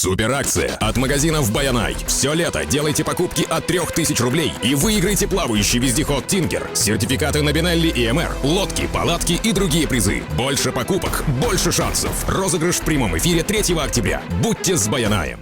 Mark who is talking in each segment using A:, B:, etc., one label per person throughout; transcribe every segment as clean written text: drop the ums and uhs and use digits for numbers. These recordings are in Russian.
A: Суперакция от магазинов Баянай. Все лето делайте покупки от 3000 рублей и выиграйте плавающий вездеход Тингер, сертификаты на Бенелли и МР, лодки, палатки и другие призы. Больше покупок, больше шансов. Розыгрыш в прямом эфире 3 октября. Будьте с Баянаем.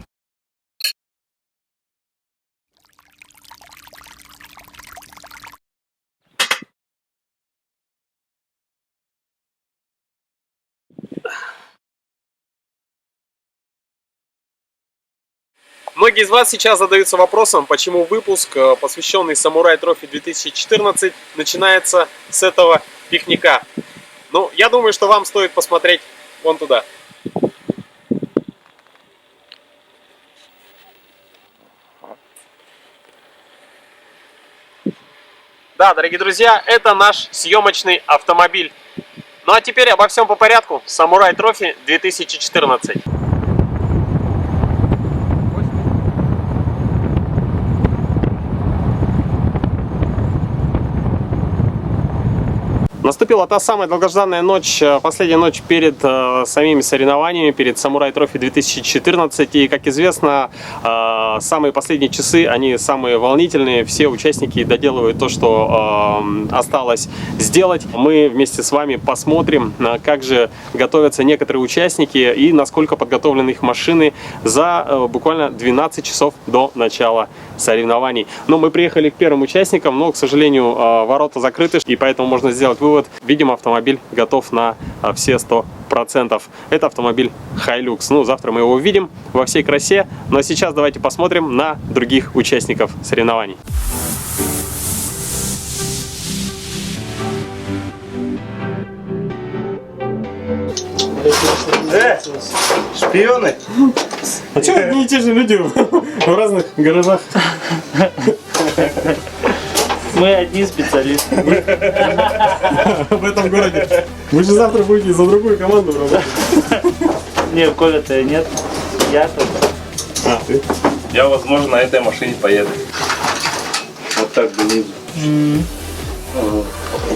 B: Многие из вас сейчас задаются вопросом, почему выпуск, посвященный Samurai Trophy 2014, начинается с этого пикника. Ну, я думаю, что вам стоит посмотреть вон туда. Да, дорогие друзья, это наш съемочный автомобиль. Ну а теперь обо всем по порядку. Samurai Trophy 2014. Наступила та самая долгожданная ночь, последняя ночь перед самими соревнованиями, перед Samurai Trophy 2014. И, как известно, самые последние часы, они самые волнительные. Все участники доделывают то, что осталось сделать. Мы вместе с вами посмотрим, как же готовятся некоторые участники и насколько подготовлены их машины за буквально 12 часов до начала соревнований. Но мы приехали к первым участникам, но, к сожалению, ворота закрыты, и поэтому можно сделать вывод. Видимо, автомобиль готов на все 100%. Это автомобиль Hilux. Ну, завтра мы его увидим во всей красе. Но сейчас давайте посмотрим на других участников соревнований.
C: Шпионы?
B: А что одни и те же люди в разных гаражах?
C: Мы одни специалисты.
B: В этом городе. Вы же завтра будете за другую команду работать.
C: Нет, Коля-то нет. Я тут.
B: А, ты?
D: Я, возможно, на этой машине поеду. Вот так донизу.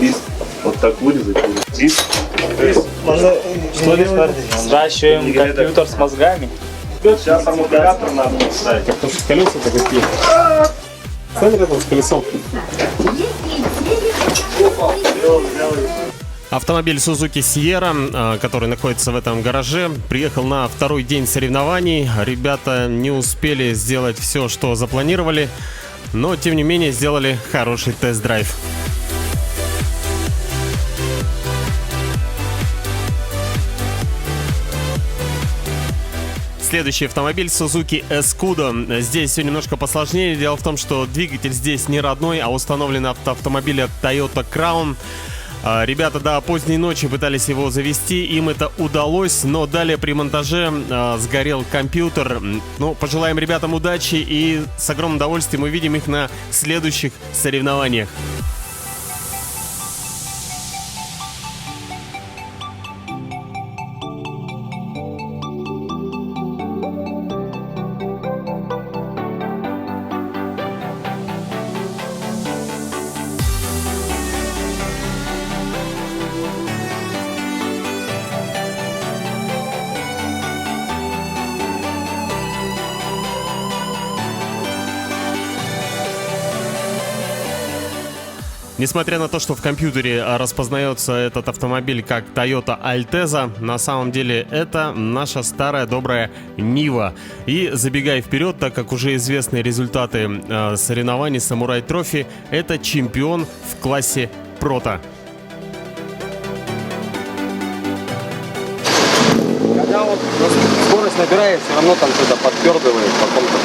D: Лист. Вот так вырезать. Лист.
C: Что делать? Сращиваем компьютер с мозгами.
D: Сейчас амортизатор надо поставить.
B: Потому что колеса-то какие. Стань рядом с колесом. Автомобиль Suzuki Sierra, который находится в этом гараже, приехал на второй день соревнований. Ребята не успели сделать все, что запланировали, но тем не менее сделали хороший тест-драйв. Следующий автомобиль Suzuki Escudo. Здесь все немножко посложнее. Дело в том, что двигатель здесь не родной, а установлен от автомобиля Toyota Crown. Ребята до поздней ночи пытались его завести, им это удалось, но далее при монтаже сгорел компьютер. Ну, пожелаем ребятам удачи и с огромным удовольствием увидим их на следующих соревнованиях. Несмотря на то, что в компьютере распознается этот автомобиль как Toyota Altezza, на самом деле это наша старая добрая Нива. И забегая вперед, так как уже известны результаты соревнований Samurai Trophy, это чемпион в классе Прото.
E: Когда вот скорость набирает, все равно там что-то подпердывает, потом-то.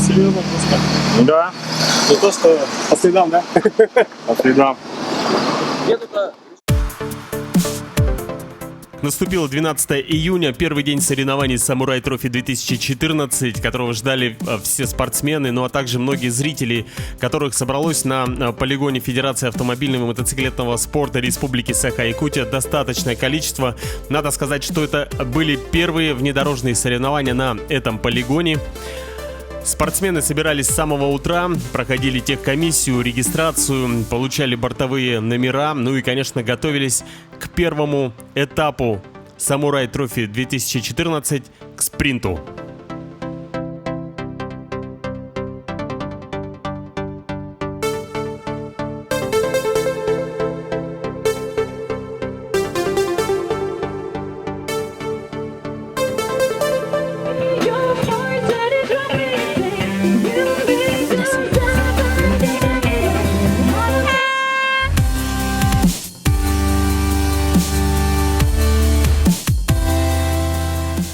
B: Серьезно просто.
D: Да.
B: Не то, что по следам, да?
D: По следам.
B: Наступило 12 июня, первый день соревнований Samurai Trophy 2014, которого ждали все спортсмены, ну а также многие зрители, которых собралось на полигоне Федерации автомобильного и мотоциклетного спорта Республики Саха-Якутия достаточное количество. Надо сказать, что это были первые внедорожные соревнования на этом полигоне.
F: Спортсмены собирались с самого утра, проходили техкомиссию, регистрацию, получали бортовые номера, ну и, конечно, готовились к первому этапу Samurai Trophy 2014, к спринту.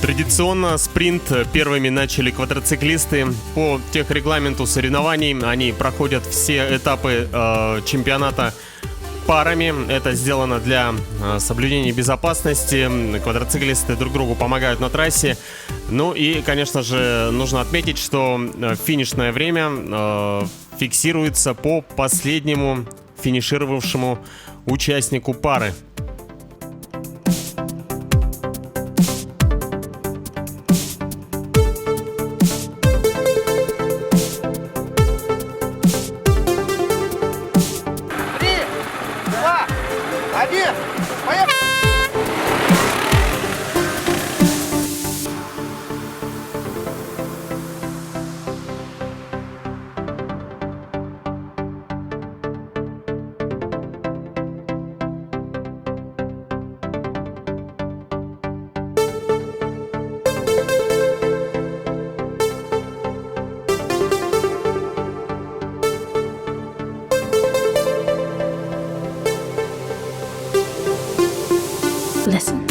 F: Традиционно спринт первыми начали квадроциклисты. По техрегламенту соревнований они проходят все этапы чемпионата парами. Это сделано для соблюдения безопасности. Квадроциклисты друг другу помогают на трассе. Ну и, конечно же, нужно отметить, что финишное время фиксируется по последнему финишировавшему участнику пары.
G: Listen.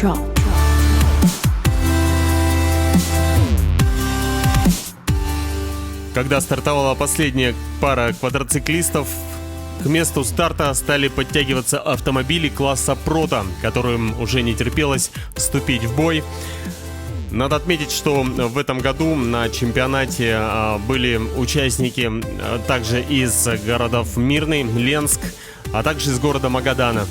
G: Drop.
F: Когда стартовала последняя пара квадроциклистов, к месту старта стали подтягиваться автомобили класса Прото, которым уже не терпелось вступить в бой. Надо отметить, что в этом году на чемпионате были участники также из городов Мирный, Ленск, а также из города Магадана.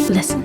G: Listen.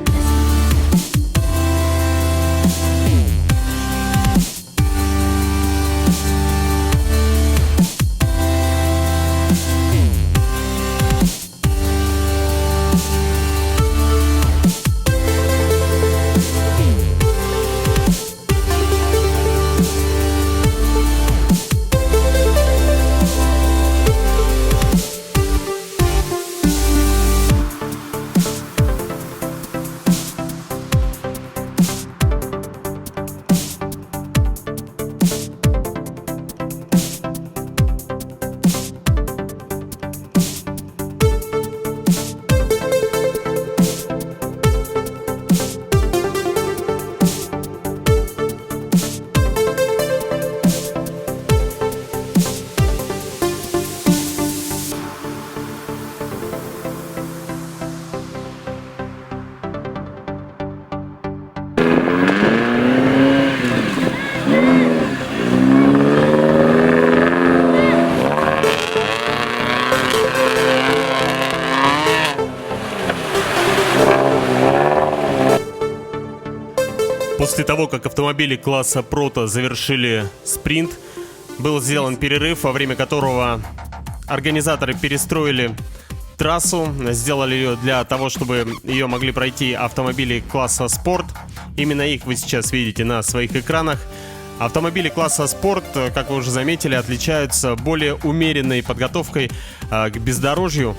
F: После того, как автомобили класса Proto завершили спринт, был сделан перерыв, во время которого организаторы перестроили трассу, сделали ее для того, чтобы ее могли пройти автомобили класса Спорт. Именно их вы сейчас видите на своих экранах. Автомобили класса Спорт, как вы уже заметили, отличаются более умеренной подготовкой к бездорожью.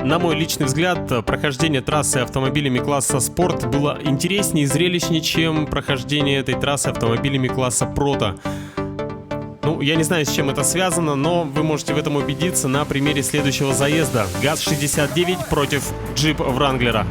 F: На мой личный взгляд, прохождение трассы автомобилями класса Спорт было интереснее и зрелищнее, чем прохождение этой трассы автомобилями класса Proto. Ну, я не знаю, с чем это связано, но вы можете в этом убедиться на примере следующего заезда. ГАЗ-69 против Jeep Wrangler.